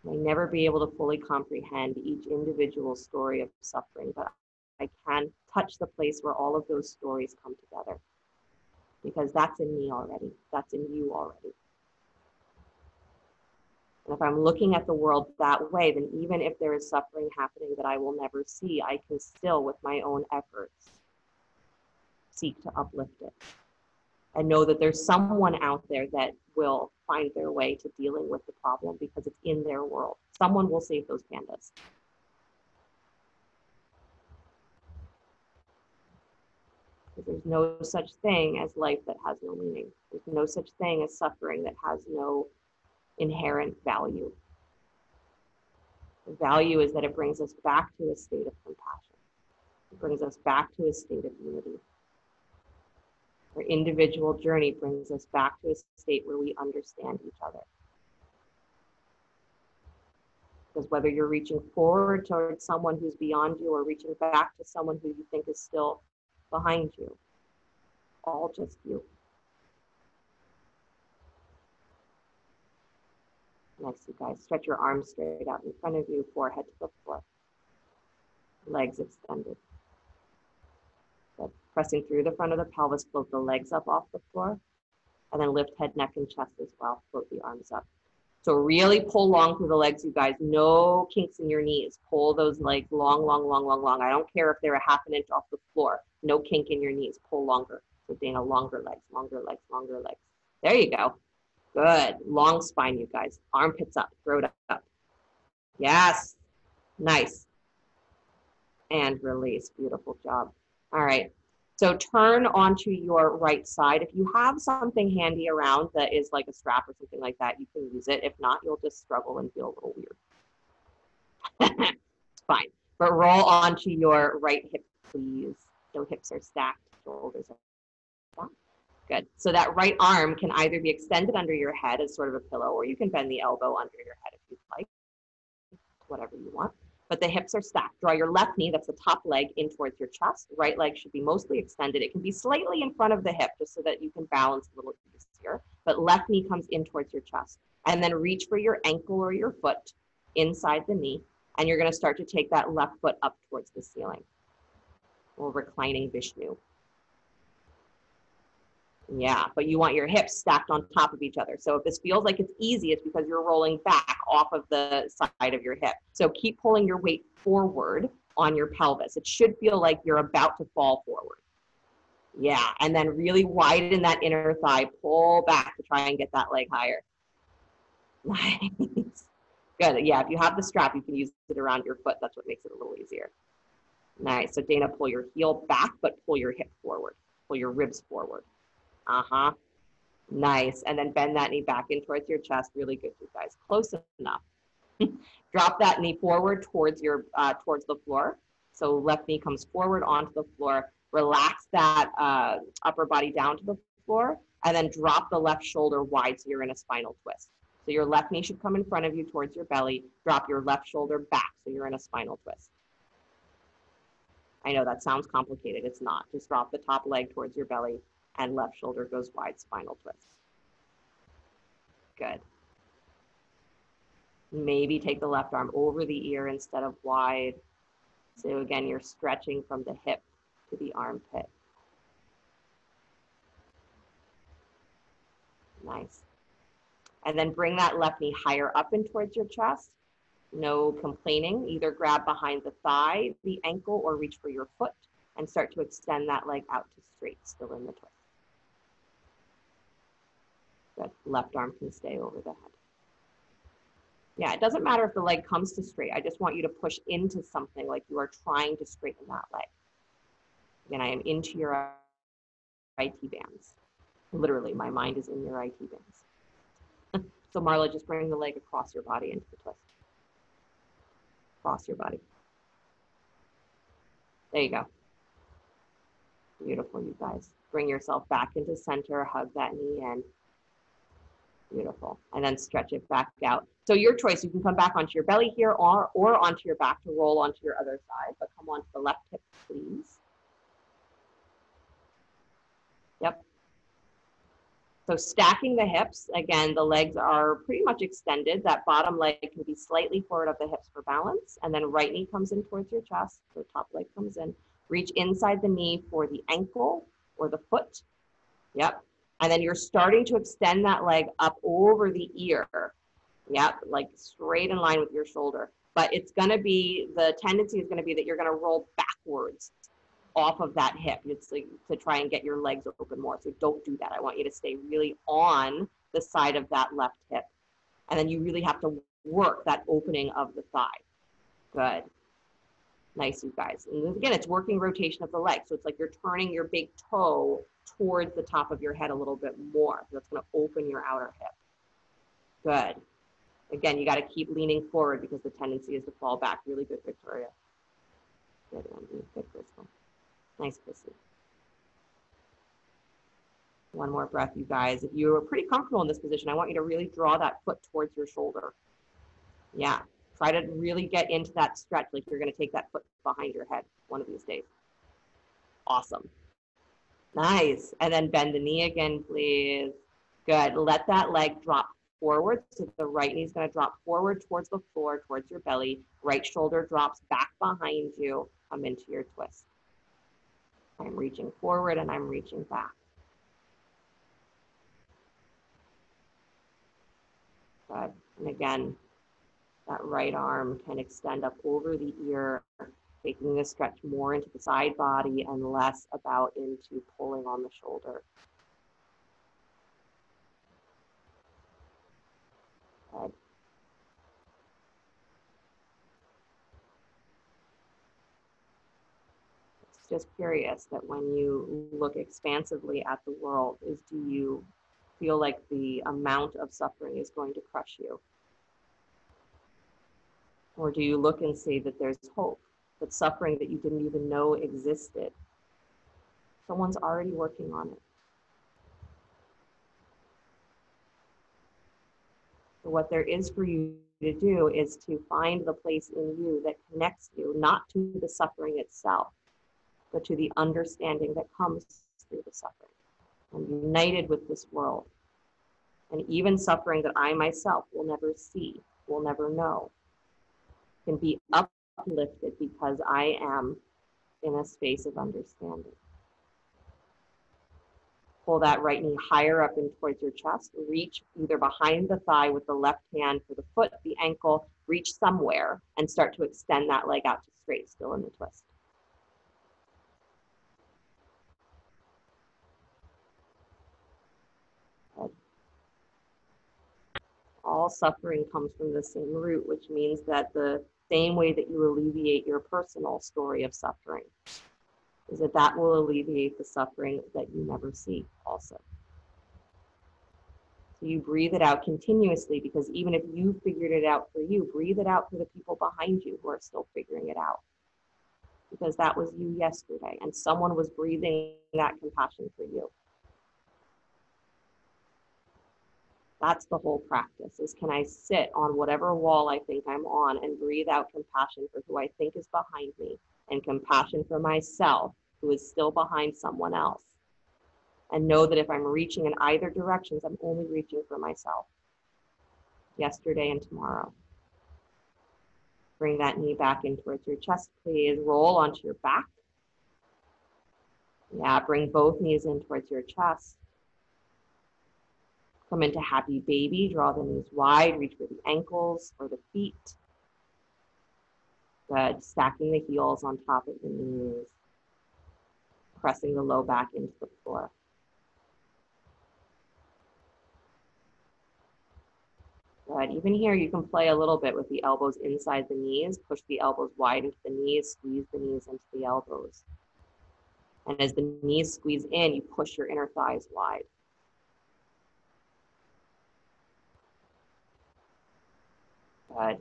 I may never be able to fully comprehend each individual story of suffering, but I can touch the place where all of those stories come together. Because that's in me already. That's in you already. And if I'm looking at the world that way, then even if there is suffering happening that I will never see, I can still, with my own efforts, seek to uplift it. And know that there's someone out there that will find their way to dealing with the problem because it's in their world. Someone will save those pandas. Because there's no such thing as life that has no meaning. There's no such thing as suffering that has no inherent value. The value is that it brings us back to a state of compassion. It brings us back to a state of unity. Our individual journey brings us back to a state where we understand each other. Because whether you're reaching forward towards someone who's beyond you or reaching back to someone who you think is still behind you, all just you. Nice, you guys. Stretch your arms straight out in front of you, forehead to the floor. Legs extended. Good. Pressing through the front of the pelvis, float the legs up off the floor, and then lift head, neck, and chest as well. Float the arms up. So really pull long through the legs, you guys. No kinks in your knees. Pull those legs long, long, long, long, long. I don't care if they're a half an inch off the floor. No kink in your knees. Pull longer. So Dana, longer legs, longer legs, longer legs. There you go. Good. Long spine, you guys. Armpits up. Throat up. Yes. Nice. And release. Beautiful job. All right. So turn onto your right side. If you have something handy around that is like a strap or something like that, you can use it. If not, you'll just struggle and feel a little weird. It's fine. But roll onto your right hip, please. So hips are stacked, shoulders are stacked. Good. So that right arm can either be extended under your head as sort of a pillow, or you can bend the elbow under your head if you'd like, whatever you want. But the hips are stacked. Draw your left knee, that's the top leg, in towards your chest. Right leg should be mostly extended. It can be slightly in front of the hip just so that you can balance a little easier. But left knee comes in towards your chest. And then reach for your ankle or your foot inside the knee. And you're going to start to take that left foot up towards the ceiling. Or reclining Vishnu. Yeah, but you want your hips stacked on top of each other. So if this feels like it's easy, it's because you're rolling back off of the side of your hip. So keep pulling your weight forward on your pelvis. It should feel like you're about to fall forward. Yeah, and then really widen that inner thigh. Pull back to try and get that leg higher. Nice. Good. Yeah, if you have the strap, you can use it around your foot. That's what makes it a little easier. Nice. So Dana, pull your heel back, but pull your hip forward. Pull your ribs forward. Uh-huh. Nice. And then bend that knee back in towards your chest. Really good, you guys. Close enough. Drop that knee forward towards your towards the floor. So left knee comes forward onto the floor. Relax that upper body down to the floor, and then drop the left shoulder wide so you're in a spinal twist. So your left knee should come in front of you towards your belly. Drop your left shoulder back so you're in a spinal twist. I know that sounds complicated. It's not. Just drop the top leg towards your belly and left shoulder goes wide, spinal twist. Good. Maybe take the left arm over the ear instead of wide. So again, you're stretching from the hip to the armpit. Nice. And then bring that left knee higher up in towards your chest. No complaining. Either grab behind the thigh, the ankle, or reach for your foot and start to extend that leg out to straight, still in the twist. Good. Left arm can stay over the head. Yeah, it doesn't matter if the leg comes to straight. I just want you to push into something like you are trying to straighten that leg. Again, I am into your IT bands. Literally, my mind is in your IT bands. So Marla, just bring the leg across your body into the twist. Across your body. There you go. Beautiful, you guys. Bring yourself back into center, hug that knee in. Beautiful. And then stretch it back out. So your choice, you can come back onto your belly here or onto your back to roll onto your other side, but come onto the left hip, please. Yep. So stacking the hips, again, the legs are pretty much extended. That bottom leg can be slightly forward of the hips for balance. And then right knee comes in towards your chest. So top leg comes in. Reach inside the knee for the ankle or the foot. Yep. And then you're starting to extend that leg up over the ear. Yep, like straight in line with your shoulder. But it's going to be, the tendency is going to be that you're going to roll backwards off of that hip. It's like to try and get your legs open more. So don't do that. I want you to stay really on the side of that left hip. And then you really have to work that opening of the thigh. Good. Nice, you guys. And again, it's working rotation of the leg. So it's like you're turning your big toe towards the top of your head a little bit more. That's going to open your outer hip. Good. Again, you got to keep leaning forward because the tendency is to fall back. Really good, Victoria. Good, Andy. Good, Crystal. Nice, Chrissy. One more breath, you guys. If you're pretty comfortable in this position, I want you to really draw that foot towards your shoulder. Yeah. Try to really get into that stretch like you're going to take that foot behind your head one of these days. Awesome. Nice. And then bend the knee again, please. Good. Let that leg drop forward. So the right knee is going to drop forward towards the floor, towards your belly. Right shoulder drops back behind you. Come into your twist. I'm reaching forward and I'm reaching back. Good. And again, that right arm can extend up over the ear, taking the stretch more into the side body and less about into pulling on the shoulder. Good. It's just curious that when you look expansively at the world, do you feel like the amount of suffering is going to crush you? Or do you look and see that there's hope, that suffering that you didn't even know existed, someone's already working on it? So what there is for you to do is to find the place in you that connects you, not to the suffering itself, but to the understanding that comes through the suffering. I'm united with this world. And even suffering that I myself will never see, will never know, can be uplifted because I am in a space of understanding. Pull that right knee higher up in towards your chest. Reach either behind the thigh with the left hand for the foot, the ankle, reach somewhere and start to extend that leg out to straight, still in the twist. Good. All suffering comes from the same root, which means that the same way that you alleviate your personal story of suffering is that will alleviate the suffering that you never see also. So you breathe it out continuously, because even if you figured it out for you, breathe it out for the people behind you who are still figuring it out. Because that was you yesterday, and someone was breathing that compassion for you. That's the whole practice, is can I sit on whatever wall I think I'm on and breathe out compassion for who I think is behind me, and compassion for myself, who is still behind someone else. And know that if I'm reaching in either directions, I'm only reaching for myself, yesterday and tomorrow. Bring that knee back in towards your chest, please. Roll onto your back. Yeah, bring both knees in towards your chest. Come into happy baby, draw the knees wide, reach for the ankles or the feet. Good, stacking the heels on top of the knees. Pressing the low back into the floor. Good, even here you can play a little bit with the elbows inside the knees, push the elbows wide into the knees, squeeze the knees into the elbows. And as the knees squeeze in, you push your inner thighs wide. Good.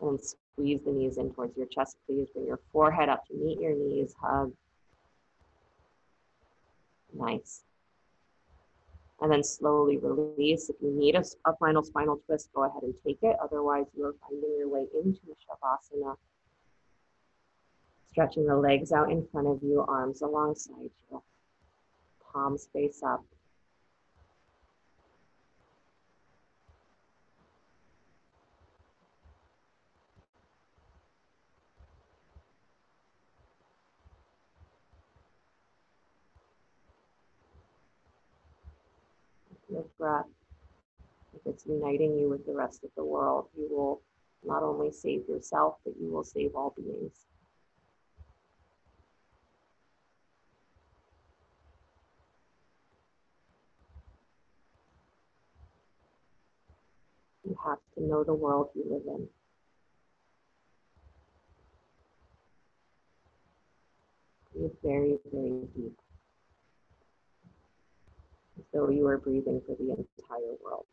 And squeeze the knees in towards your chest, please. Bring your forehead up to meet your knees, hug. Nice. And then slowly release. If you need a final spinal twist, go ahead and take it. Otherwise, you're finding your way into Shavasana. Stretching the legs out in front of you, arms alongside you. Palms face up. Your breath, if it's uniting you with the rest of the world, you will not only save yourself, but you will save all beings. You have to know the world you live in. Breathe very, very deep, as though you are breathing for the entire world.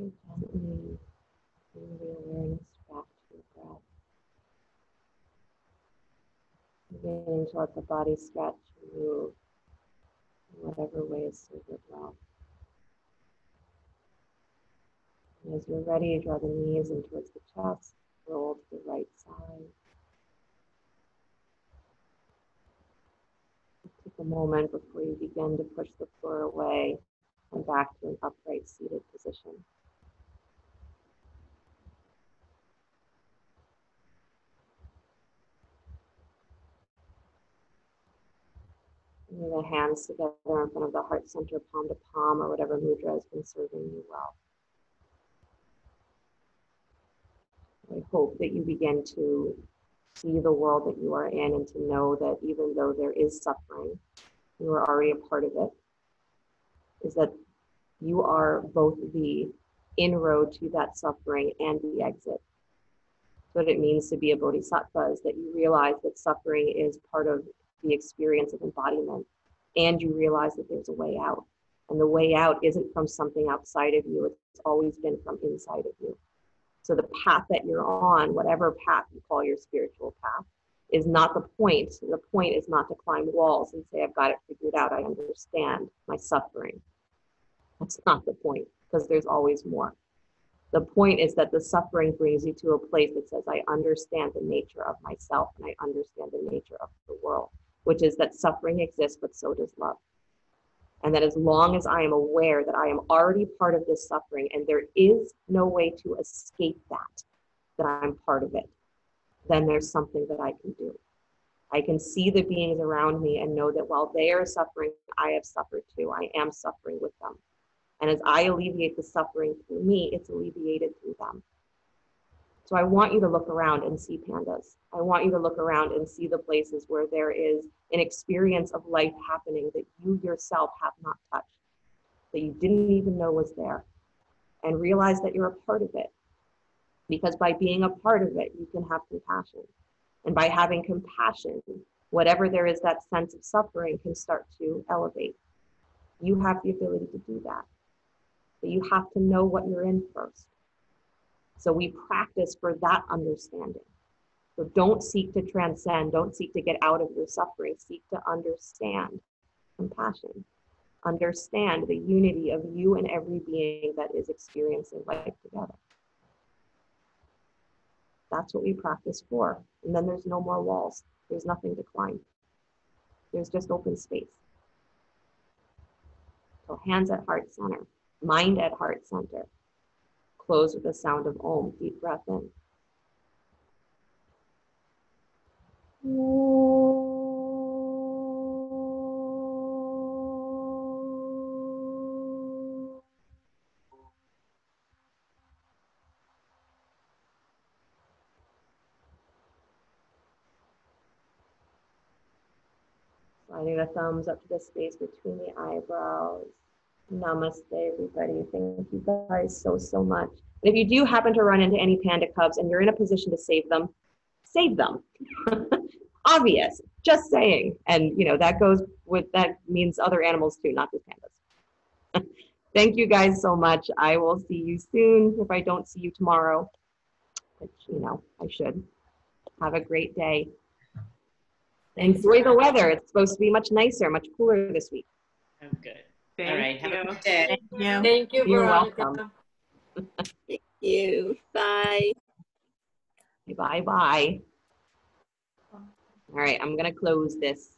Gently bring the awareness back to your breath. Beginning to let the body stretch and move in whatever ways serve it well. And as you're ready, draw the knees in towards the chest, roll to the right side. Take a moment before you begin to push the floor away and back to an upright seated position. Bring the hands together in front of the heart center, palm to palm, or whatever mudra has been serving you well. I hope that you begin to see the world that you are in and to know that even though there is suffering, you are already a part of it. Is that you are both the inroad to that suffering and the exit. What it means to be a bodhisattva is that you realize that suffering is part of the experience of embodiment, and you realize that there's a way out. And the way out isn't from something outside of you, it's always been from inside of you. So the path that you're on, whatever path you call your spiritual path, is not the point. The point is not to climb walls and say, I've got it figured out, I understand my suffering. That's not the point, because there's always more. The point is that the suffering brings you to a place that says, I understand the nature of myself and I understand the nature of the world, which is that suffering exists, but so does love. And that as long as I am aware that I am already part of this suffering and there is no way to escape that I'm part of it, then there's something that I can do. I can see the beings around me and know that while they are suffering, I have suffered too. I am suffering with them. And as I alleviate the suffering through me, it's alleviated through them. So I want you to look around and see pandas. I want you to look around and see the places where there is an experience of life happening that you yourself have not touched, that you didn't even know was there, and realize that you're a part of it. Because by being a part of it, you can have compassion. And by having compassion, whatever there is, that sense of suffering can start to elevate. You have the ability to do that. But you have to know what you're in first. So we practice for that understanding. So don't seek to transcend, don't seek to get out of your suffering, seek to understand compassion. Understand the unity of you and every being that is experiencing life together. That's what we practice for. And then there's no more walls. There's nothing to climb. There's just open space. So hands at heart center, mind at heart center. Close with the sound of Om. Deep breath in. Sliding the thumbs up to the space between the eyebrows. Namaste, everybody. Thank you guys so much. And if you do happen to run into any panda cubs and you're in a position to save them, save them. Obvious, just saying. And you know, that goes with, that means other animals too, not just pandas. Thank you guys so much. I will see you soon if I don't see you tomorrow, which, you know, I should. Have a great day. Enjoy the weather. It's supposed to be much nicer, much cooler this week. Oh, good. Thank All right. you. Have a good day. Thank you. Thank you, You're Veronica. welcome. Thank you. Bye. Bye-bye. All right, I'm going to close this.